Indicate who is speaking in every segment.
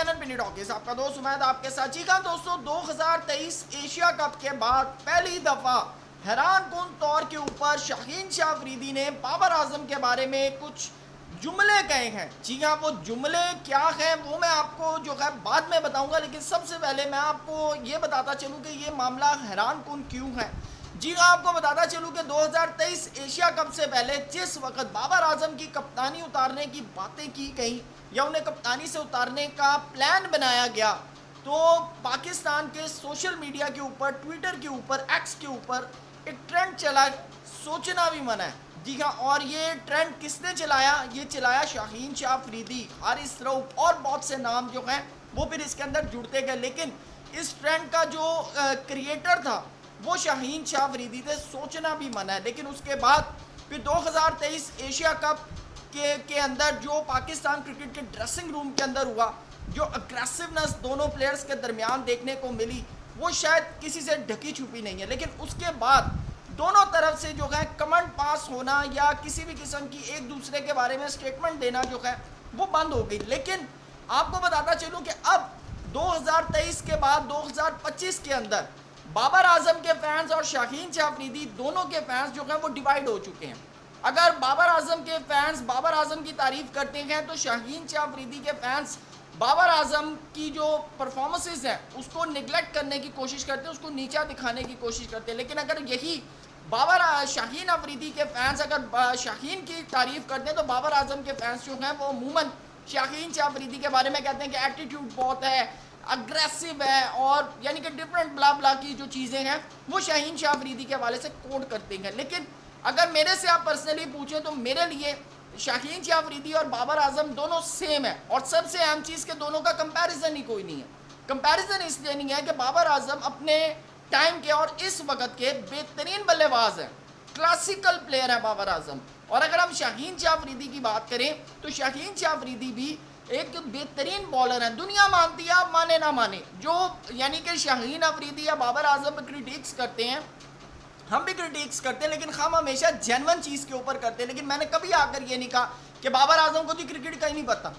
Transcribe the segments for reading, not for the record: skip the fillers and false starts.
Speaker 1: Channel पिनी talkies, आपका दोस्त उमैद आपके साथ। जी हाँ दोस्तों, 2023 एशिया कप के बाद पहली दफ़ा हैरान कुन तौर के ऊपर शाहीन शाह अफरीदी ने बाबर आजम के बारे में कुछ जुमले कहे हैं। जी हाँ, वो जुमले क्या हैं वो मैं आपको जो है बाद में बताऊंगा, लेकिन सबसे पहले मैं आपको ये बताता चलूँ कि ये मामला हैरान कुन क्यों है। जी हाँ, आपको बताता चलूँ कि 2023 एशिया कप से पहले जिस वक्त बाबर आजम की कप्तानी उतारने की बातें की गई या उन्हें कप्तानी से उतारने का प्लान बनाया गया, तो पाकिस्तान के सोशल मीडिया के ऊपर, ट्विटर के ऊपर, एक्स के ऊपर एक ट्रेंड चला, सोचना भी मना है। जी हाँ, और ये ट्रेंड किसने चलाया? ये चलाया शाहीन शाह अफरीदी, हारिस रऊफ और बहुत से नाम जो हैं वो फिर इसके अंदर जुड़ते गए। लेकिन इस ट्रेंड का जो क्रिएटर था वो शाहीन शाह अफरीदी थे, सोचना भी मना है। लेकिन उसके बाद फिर 2023 एशिया कप के अंदर जो पाकिस्तान क्रिकेट के ड्रेसिंग रूम के अंदर हुआ, जो अग्रेसिवनेस दोनों प्लेयर्स के दरमियान देखने को मिली, वो शायद किसी से ढकी छुपी नहीं है। लेकिन उसके बाद दोनों तरफ से जो है कमेंट पास होना या किसी भी किस्म की एक दूसरे के बारे में स्टेटमेंट देना जो है वो बंद हो गई। लेकिन आपको बताता चलूँ कि अब 2023 के बाद 2025 के अंदर बाबर आजम के फैंस और शाहीन शाह अफरीदी दोनों के फैंस जो हैं वो डिवाइड हो चुके हैं। अगर बाबर आजम के फैंस बाबर आजम की तारीफ़ करते हैं तो शाहीन शाह अफरीदी के फैंस बाबर आजम की जो परफॉर्मेंसेस हैं उसको निगलेक्ट करने की कोशिश करते हैं, उसको नीचा दिखाने की कोशिश करते हैं। लेकिन अगर यही शाहीन अफरीदी के फैंस अगर शाहीन की तारीफ़ करते हैं तो बाबर आजम के फैंस जो हैं वो अमूमन शाहीन शाह अफरीदी के बारे में कहते हैं कि एटीट्यूड बहुत है, अग्रेसिव है, और यानी कि डिफरेंट ब्ला ब्ला की जो चीज़ें हैं वो शाहीन शाह अफरीदी के हवाले से कोट करते हैं। लेकिन अगर मेरे से आप पर्सनली पूछें तो मेरे लिए शाहीन शाह अफरीदी और बाबर आजम दोनों सेम है, और सबसे अहम चीज़ के दोनों का कंपैरिजन ही कोई नहीं है। कंपैरिजन इसलिए नहीं है कि बाबर आजम अपने टाइम के और इस वक्त के बेहतरीन बल्लेबाज हैं, क्लासिकल प्लेयर है बाबर आजम। और अगर हम शाहीन शाह अफरीदी की बात करें तो शाहीन शाह अफरीदी भी एक बेहतरीन बॉलर है, दुनिया मानती है, आप माने ना माने। जो यानी कि शाहीन अफरीदी या बाबर आजम पर क्रिटिक्स करते हैं, हम भी क्रिटिक्स करते हैं, लेकिन हम हमेशा जेन्युइन चीज़ के ऊपर करते हैं। लेकिन मैंने कभी आकर ये नहीं कहा कि बाबर आजम को तो क्रिकेट का ही नहीं पता।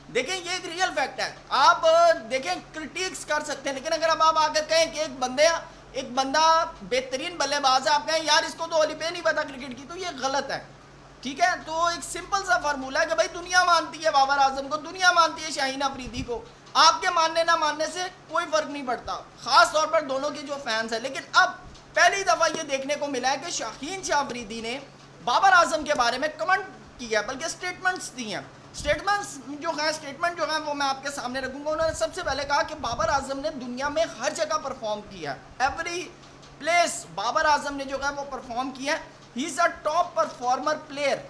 Speaker 1: देखें, ये एक रियल फैक्ट है। आप देखें, क्रिटिक्स कर सकते हैं, लेकिन अगर अब आप आकर कहें कि एक बंदा बेहतरीन बल्लेबाज है, आप कहें यार इसको तो ओली पे नहीं पता क्रिकेट की, तो ये गलत है। ठीक है, तो एक सिंपल सा फार्मूला है कि भाई दुनिया मानती है बाबर आजम को, दुनिया मानती है शाहीन अफरीदी को, आपके मानने ना मानने से कोई फ़र्क नहीं पड़ता, ख़ास तौर पर दोनों के जो फैंस हैं। लेकिन अब पहली दफ़ा ये देखने को मिला है कि शाहीन शाह अफरीदी ने बाबर आजम के बारे में कमेंट किया, बल्कि स्टेटमेंट्स दी हैं। स्टेटमेंट जो है वो मैं आपके सामने रखूँगा। उन्होंने सबसे पहले कहा कि बाबर आजम ने दुनिया में हर जगह परफॉर्म किया है, एवरी प्लेस बाबर आजम ने जो है वो परफॉर्म किया है, he is a top performer player.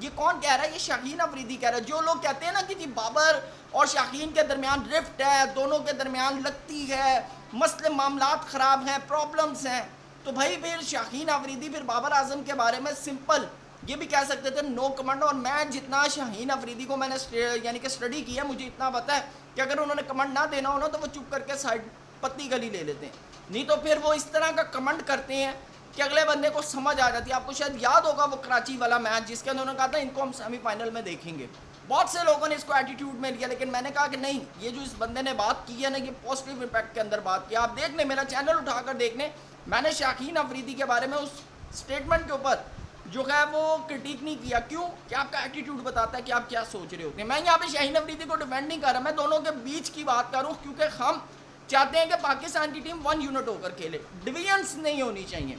Speaker 1: ये कौन कह रहा है? ये शाहीन अफरीदी कह रहा है। जो लोग कहते हैं ना कि जी बाबर और शाहीन के दरमियान रिफ्ट है, दोनों के दरमियान लगती है, मसले मामलात ख़राब हैं, प्रॉब्लम्स हैं, तो भाई फिर शाहीन अफरीदी फिर बाबर आजम के बारे में सिंपल ये भी कह सकते थे नो कमेंट। और मैं जितना शाहीन अफरीदी को मैंने यानी कि स्टडी किया, मुझे इतना पता है कि अगर उन्होंने कमेंट ना देना हो ना तो वो चुप करके साइड पत्ती गली ले लेते हैं, नहीं तो फिर वो इस तरह का कमेंट करते हैं कि अगले बंदे को समझ आ जाती है। आपको शायद याद होगा वो कराची वाला मैच जिसके अंदर उन्होंने कहा था इनको हम सेमीफाइनल में देखेंगे। बहुत से लोगों ने इसको एटीट्यूड में लिया, लेकिन मैंने कहा कि नहीं, ये जो इस बंदे ने बात की है ना, ये पॉजिटिव इम्पैक्ट के अंदर बात की। आप देख लें, मेरा चैनल उठाकर देख लें, मैंने शाहीन अफरीदी के बारे में उस स्टेटमेंट के ऊपर जो है वो क्रिटिक नहीं किया। क्यों? कि आपका एटीट्यूड बताता है कि आप क्या सोच रहे होते हैं। मैं यहाँ पे शाहीन अफरीदी को डिफेंड नहीं कर रहा, मैं दोनों के बीच की बात कर रहा हूँ, क्योंकि हम चाहते हैं कि पाकिस्तान की टीम वन यूनिट होकर खेले, डिवीजन्स नहीं होनी चाहिए।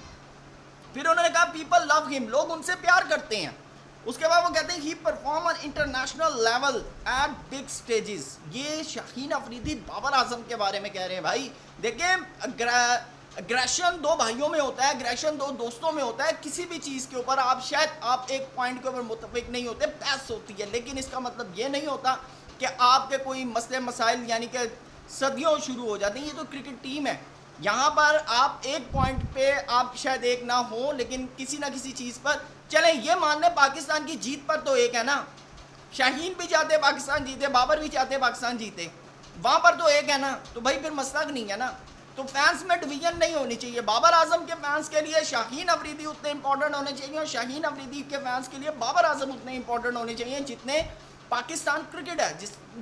Speaker 1: फिर उन्होंने कहा पीपल लव हिम, लोग उनसे प्यार करते हैं। उसके बाद वो कहते हैं he perform on international level at big stages. ये शाहीन अफरीदी बाबर आजम के बारे में कह रहे हैं। भाई देखिए, अग्रेशन दो भाइयों में होता है, अग्रेशन दो दोस्तों में होता है। किसी भी चीज़ के ऊपर आप एक पॉइंट के ऊपर मुत्तफिक नहीं होते, बहस होती है, लेकिन इसका मतलब ये नहीं होता कि आपके कोई मसले मसाइल यानी कि सदियों शुरू हो जाते हैं। ये तो क्रिकेट टीम है, यहाँ पर आप एक पॉइंट पे आप शायद एक ना हो, लेकिन किसी ना किसी चीज़ पर चलें। ये मान लें पाकिस्तान की जीत पर तो एक है ना, शाहीन भी चाहते पाकिस्तान जीते, बाबर भी चाहते पाकिस्तान जीते, वहाँ पर तो एक है ना, तो भाई फिर मसला नहीं है ना। तो फैंस में डिवीजन नहीं होनी चाहिए। बाबर आजम के फैंस के लिए शाहीन अफरीदी उतने इंपॉर्टेंट होने चाहिए, और शाहीन अफरीदी के फैंस के लिए बाबर आजम उतने इंपॉर्टेंट होने चाहिए जितने پاکستان کرکٹ ہے،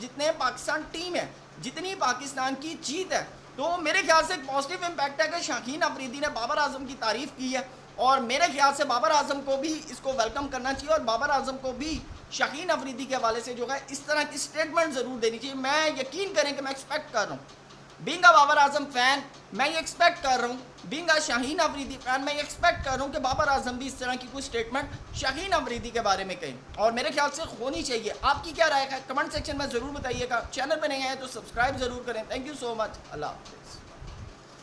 Speaker 1: جتنے پاکستان ٹیم ہے، جتنی پاکستان کی جیت ہے، تو میرے خیال سے ایک پازیٹیو امپیکٹ ہے کہ شاہین افریدی نے بابر اعظم کی تعریف کی ہے، اور میرے خیال سے بابر اعظم کو بھی اس کو ویلکم کرنا چاہیے، اور بابر اعظم کو بھی شاہین افریدی کے حوالے سے جو ہے اس طرح کی اسٹیٹمنٹ ضرور دینی چاہیے. میں یقین کریں کہ میں ایکسپیکٹ کر رہا ہوں being a Babar Azam fan, میں یہ ایکسپیکٹ کر رہا ہوں being a Shaheen Afridi fan, میں یہ ایکسپیکٹ کر رہا ہوں کہ بابر اعظم بھی اس طرح کی کوئی اسٹیٹمنٹ شاہین افریدی کے بارے میں کہیں، اور میرے خیال سے ہونی چاہیے. آپ کی کیا رائے ہے کمنٹ سیکشن میں ضرور بتائیے گا. چینل پہ نہیں آئے تو سبسکرائب ضرور کریں. تھینک یو سو مچ. اللہ حافظ.